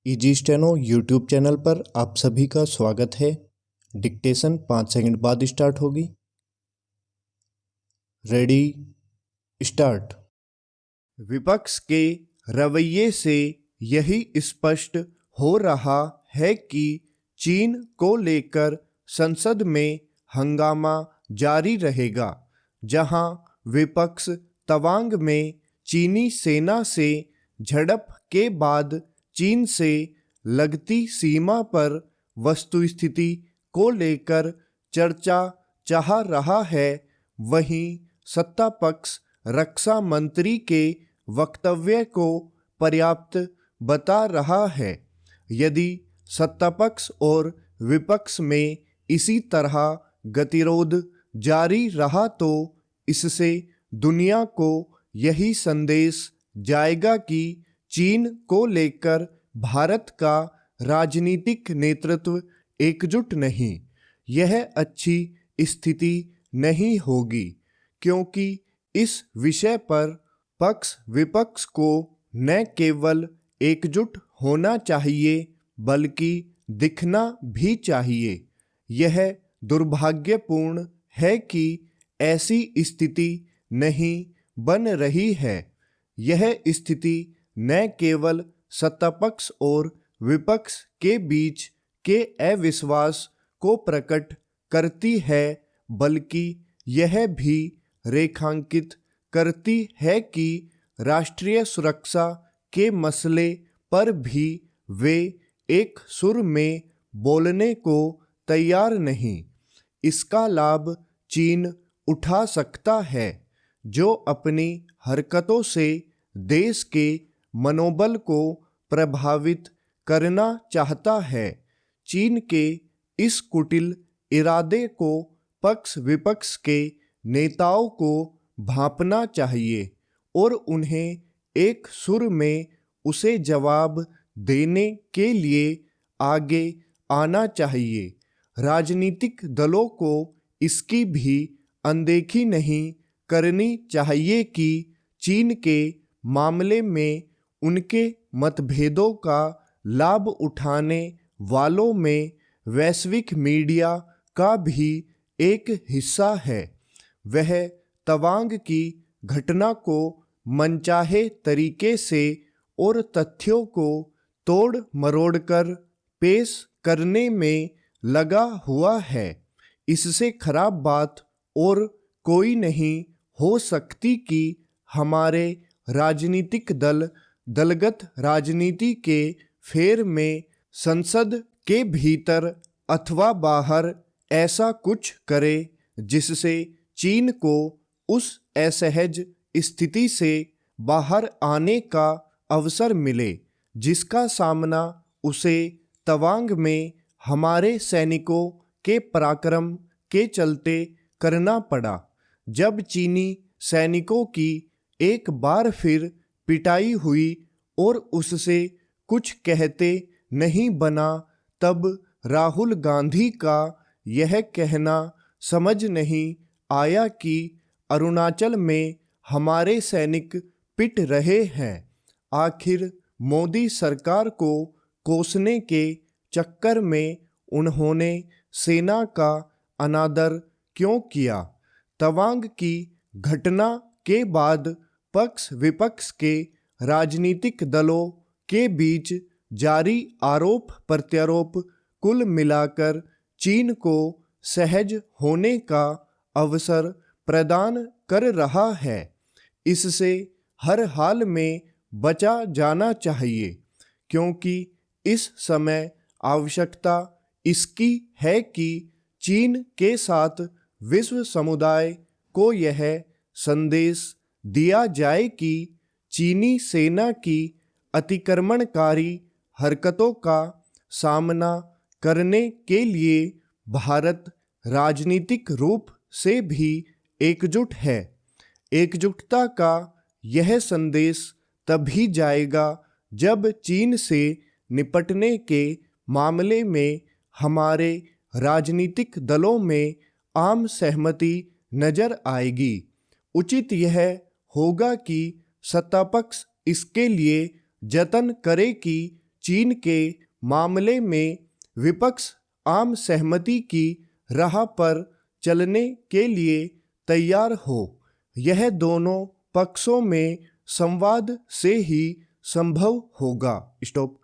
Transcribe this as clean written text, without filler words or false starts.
Easy steno YouTube channel पर आप सभी का स्वागत है। डिक्टेशन 5 सेकंड बाद स्टार्ट होगी। Ready start. विपक्ष के रवैये से यही स्पष्ट हो रहा है कि चीन को लेकर संसद में हंगामा जारी रहेगा, जहां विपक्ष तवांग में चीनी सेना से झड़प के बाद चीन से लगती सीमा पर वस्तुस्थिति को लेकर चर्चा चाह रहा है। वहीं सत्ता पक्ष रक्षा मंत्री के वक्तव्य को पर्याप्त बता रहा है। यदि सत्ता पक्ष और विपक्ष में इसी तरह गतिरोध जारी रहा तो इससे दुनिया को यही संदेश जाएगा कि चीन को लेकर भारत का राजनीतिक नेतृत्व एकजुट नहीं। यह अच्छी स्थिति नहीं होगी, क्योंकि इस विषय पर पक्ष विपक्ष को न केवल एकजुट होना चाहिए बल्कि दिखना भी चाहिए। यह दुर्भाग्यपूर्ण है कि ऐसी स्थिति नहीं बन रही है। यह स्थिति न केवल सत्तापक्ष और विपक्ष के बीच के अविश्वास को प्रकट करती है, बल्कि यह भी रेखांकित करती है कि राष्ट्रीय सुरक्षा के मसले पर भी वे एक सुर में बोलने को तैयार नहीं। इसका लाभ चीन उठा सकता है, जो अपनी हरकतों से देश के मनोबल को प्रभावित करना चाहता है। चीन के इस कुटिल इरादे को पक्ष विपक्ष के नेताओं को भांपना चाहिए और उन्हें एक सुर में उसे जवाब देने के लिए आगे आना चाहिए। राजनीतिक दलों को इसकी भी अनदेखी नहीं करनी चाहिए कि चीन के मामले में उनके मतभेदों का लाभ उठाने वालों में वैश्विक मीडिया का भी एक हिस्सा है। वह तवांग की घटना को मनचाहे तरीके से और तथ्यों को तोड़ मरोड़कर पेश करने में लगा हुआ है। इससे खराब बात और कोई नहीं हो सकती कि हमारे राजनीतिक दल दलगत राजनीति के फेर में संसद के भीतर अथवा बाहर ऐसा कुछ करे जिससे चीन को उस असहज स्थिति से बाहर आने का अवसर मिले, जिसका सामना उसे तवांग में हमारे सैनिकों के पराक्रम के चलते करना पड़ा। जब चीनी सैनिकों की एक बार फिर पिटाई हुई और उससे कुछ कहते नहीं बना, तब राहुल गांधी का यह कहना समझ नहीं आया कि अरुणाचल में हमारे सैनिक पिट रहे हैं। आखिर मोदी सरकार को कोसने के चक्कर में उन्होंने सेना का अनादर क्यों किया? तवांग की घटना के बाद पक्ष विपक्ष के राजनीतिक दलों के बीच जारी आरोप प्रत्यारोप कुल मिलाकर चीन को सहज होने का अवसर प्रदान कर रहा है। इससे हर हाल में बचा जाना चाहिए, क्योंकि इस समय आवश्यकता इसकी है कि चीन के साथ विश्व समुदाय को यह संदेश दिया जाए कि चीनी सेना की अतिक्रमणकारी हरकतों का सामना करने के लिए भारत राजनीतिक रूप से भी एकजुट है। एकजुटता का यह संदेश तभी जाएगा जब चीन से निपटने के मामले में हमारे राजनीतिक दलों में आम सहमति नजर आएगी। उचित यह होगा कि सत्तापक्ष इसके लिए जतन करे कि चीन के मामले में विपक्ष आम सहमति की राह पर चलने के लिए तैयार हो। यह दोनों पक्षों में संवाद से ही संभव होगा। स्टॉप।